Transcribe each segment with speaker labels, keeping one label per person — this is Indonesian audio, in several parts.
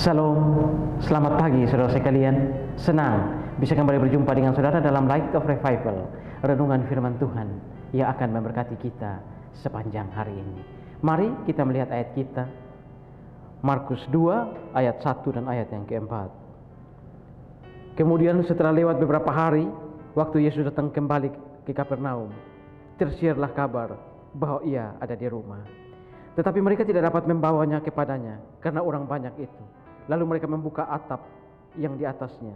Speaker 1: Salam, selamat pagi saudara sekalian. Senang bisa kembali berjumpa dengan saudara dalam Light of Revival, renungan firman Tuhan yang akan memberkati kita sepanjang hari ini. Mari kita melihat ayat kita, Markus 2 ayat 1 dan ayat yang keempat. Kemudian setelah lewat beberapa hari, waktu Yesus datang kembali ke Kapernaum, tersiarlah kabar bahwa ia ada di rumah. Tetapi mereka tidak dapat membawanya kepadanya karena orang banyak itu. Lalu mereka membuka atap yang di atasnya.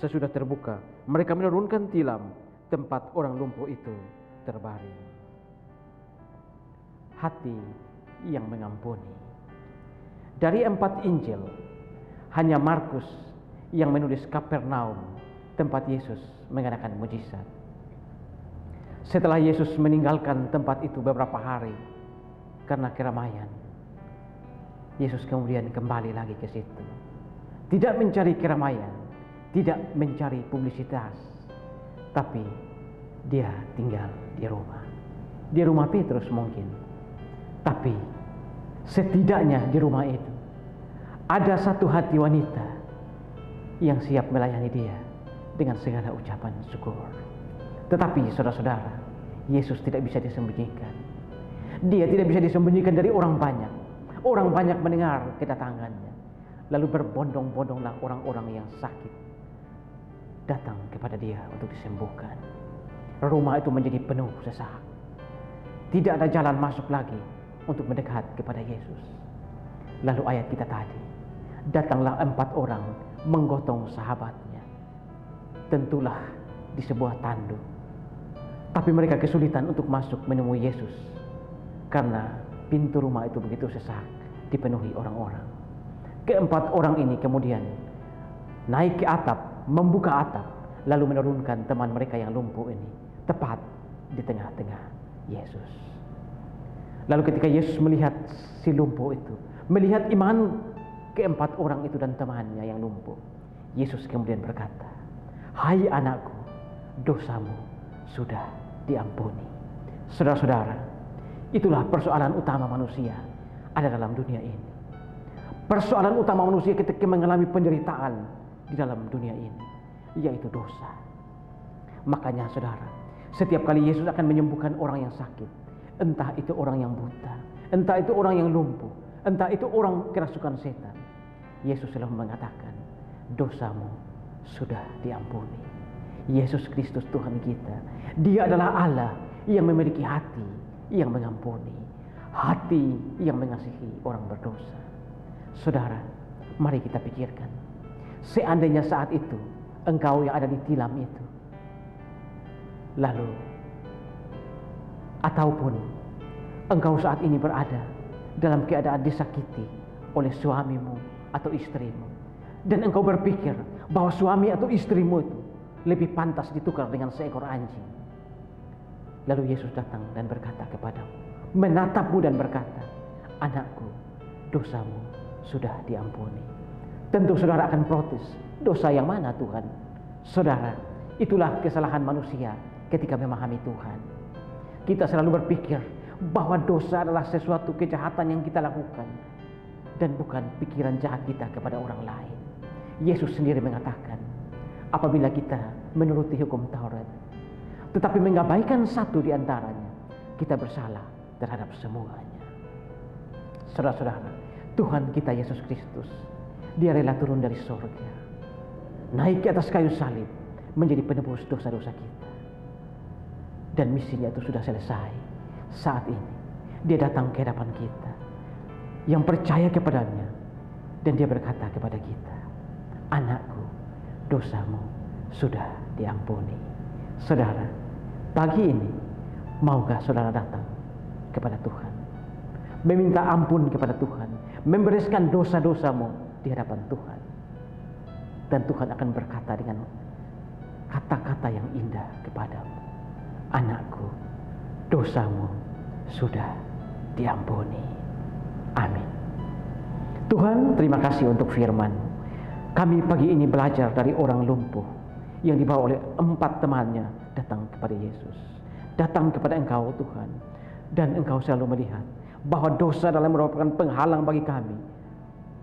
Speaker 1: Sesudah terbuka, mereka menurunkan tilam tempat orang lumpuh itu terbaring. Hati yang mengampuni. Dari 4 Injil, hanya Markus yang menulis Kapernaum, tempat Yesus mengadakan mujizat. Setelah Yesus meninggalkan tempat itu beberapa hari karena keramaian, Yesus kemudian kembali lagi ke situ. Tidak mencari keramaian, tidak mencari publisitas, tapi dia tinggal di rumah. Di rumah Petrus mungkin, tapi setidaknya di rumah itu ada satu hati wanita yang siap melayani dia dengan segala ucapan syukur. Tetapi saudara-saudara, Yesus tidak bisa disembunyikan. Dia tidak bisa disembunyikan dari orang banyak. Orang banyak mendengar kedatangannya. Lalu berbondong-bondonglah orang-orang yang sakit datang kepada dia untuk disembuhkan. Rumah itu menjadi penuh sesak. Tidak ada jalan masuk lagi untuk mendekat kepada Yesus. Lalu ayat kita tadi, datanglah 4 orang menggotong sahabatnya. Tentulah di sebuah tanduk. Tapi mereka kesulitan untuk masuk menemui Yesus karena pintu rumah itu begitu sesak, dipenuhi orang-orang. Ke-4 orang ini kemudian naik ke atap, membuka atap, lalu menurunkan teman mereka yang lumpuh ini tepat di tengah-tengah Yesus. Lalu ketika Yesus melihat si lumpuh itu, melihat iman ke-4 orang itu dan temannya yang lumpuh, Yesus kemudian berkata, "Hai anakku, dosamu sudah diampuni." Saudara-saudara, itulah persoalan utama manusia ada dalam dunia ini. Persoalan utama manusia ketika mengalami penderitaan di dalam dunia ini, yaitu dosa. Makanya saudara, setiap kali Yesus akan menyembuhkan orang yang sakit, entah itu orang yang buta, entah itu orang yang lumpuh, entah itu orang kerasukan setan, Yesus selalu mengatakan, dosamu sudah diampuni. Yesus Kristus Tuhan kita, Dia adalah Allah yang memiliki hati yang mengampuni, hati yang mengasihi orang berdosa. Saudara, mari kita pikirkan, seandainya saat itu engkau yang ada di tilam itu, lalu ataupun engkau saat ini berada dalam keadaan disakiti oleh suamimu atau istrimu, dan engkau berpikir bahwa suami atau istrimu itu lebih pantas ditukar dengan seekor anjing. Lalu Yesus datang dan berkata kepadamu, menatapmu dan berkata, "Anakku, dosamu sudah diampuni." Tentu saudara akan protes, dosa yang mana Tuhan? Saudara, itulah kesalahan manusia ketika memahami Tuhan. Kita selalu berpikir bahwa dosa adalah sesuatu kejahatan yang kita lakukan dan bukan pikiran jahat kita kepada orang lain. Yesus sendiri mengatakan, apabila kita menuruti hukum Taurat tetapi mengabaikan satu di antaranya, kita bersalah terhadap semuanya. Saudara-saudara, Tuhan kita Yesus Kristus, Dia rela turun dari surga, naik ke atas kayu salib, menjadi penebus dosa-dosa kita. Dan misinya itu sudah selesai. Saat ini Dia datang ke hadapan kita yang percaya kepadanya, dan Dia berkata kepada kita, "Anakku, dosamu sudah diampuni." Saudara, pagi ini maukah saudara datang kepada Tuhan, meminta ampun kepada Tuhan, membereskan dosa-dosamu di hadapan Tuhan, dan Tuhan akan berkata dengan kata-kata yang indah kepadamu, "Anakku, dosamu sudah diampuni." Amin. Tuhan, terima kasih untuk firman. Kami pagi ini belajar dari orang lumpuh yang dibawa oleh 4 temannya datang kepada Yesus, datang kepada Engkau Tuhan, dan Engkau selalu melihat bahwa dosa adalah merupakan penghalang bagi kami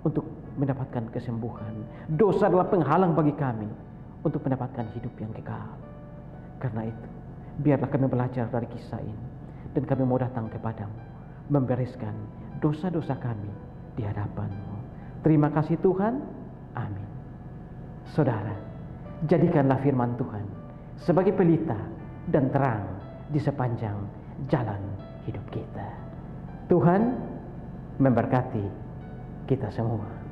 Speaker 1: untuk mendapatkan kesembuhan. Dosa adalah penghalang bagi kami untuk mendapatkan hidup yang kekal. Karena itu, biarlah kami belajar dari kisah ini, dan kami mau datang kepadamu, membereskan dosa-dosa kami di hadapan-Mu. Terima kasih Tuhan. Amin. Saudara, jadikanlah firman Tuhan sebagai pelita dan terang di sepanjang jalan hidup kita. Tuhan memberkati kita semua.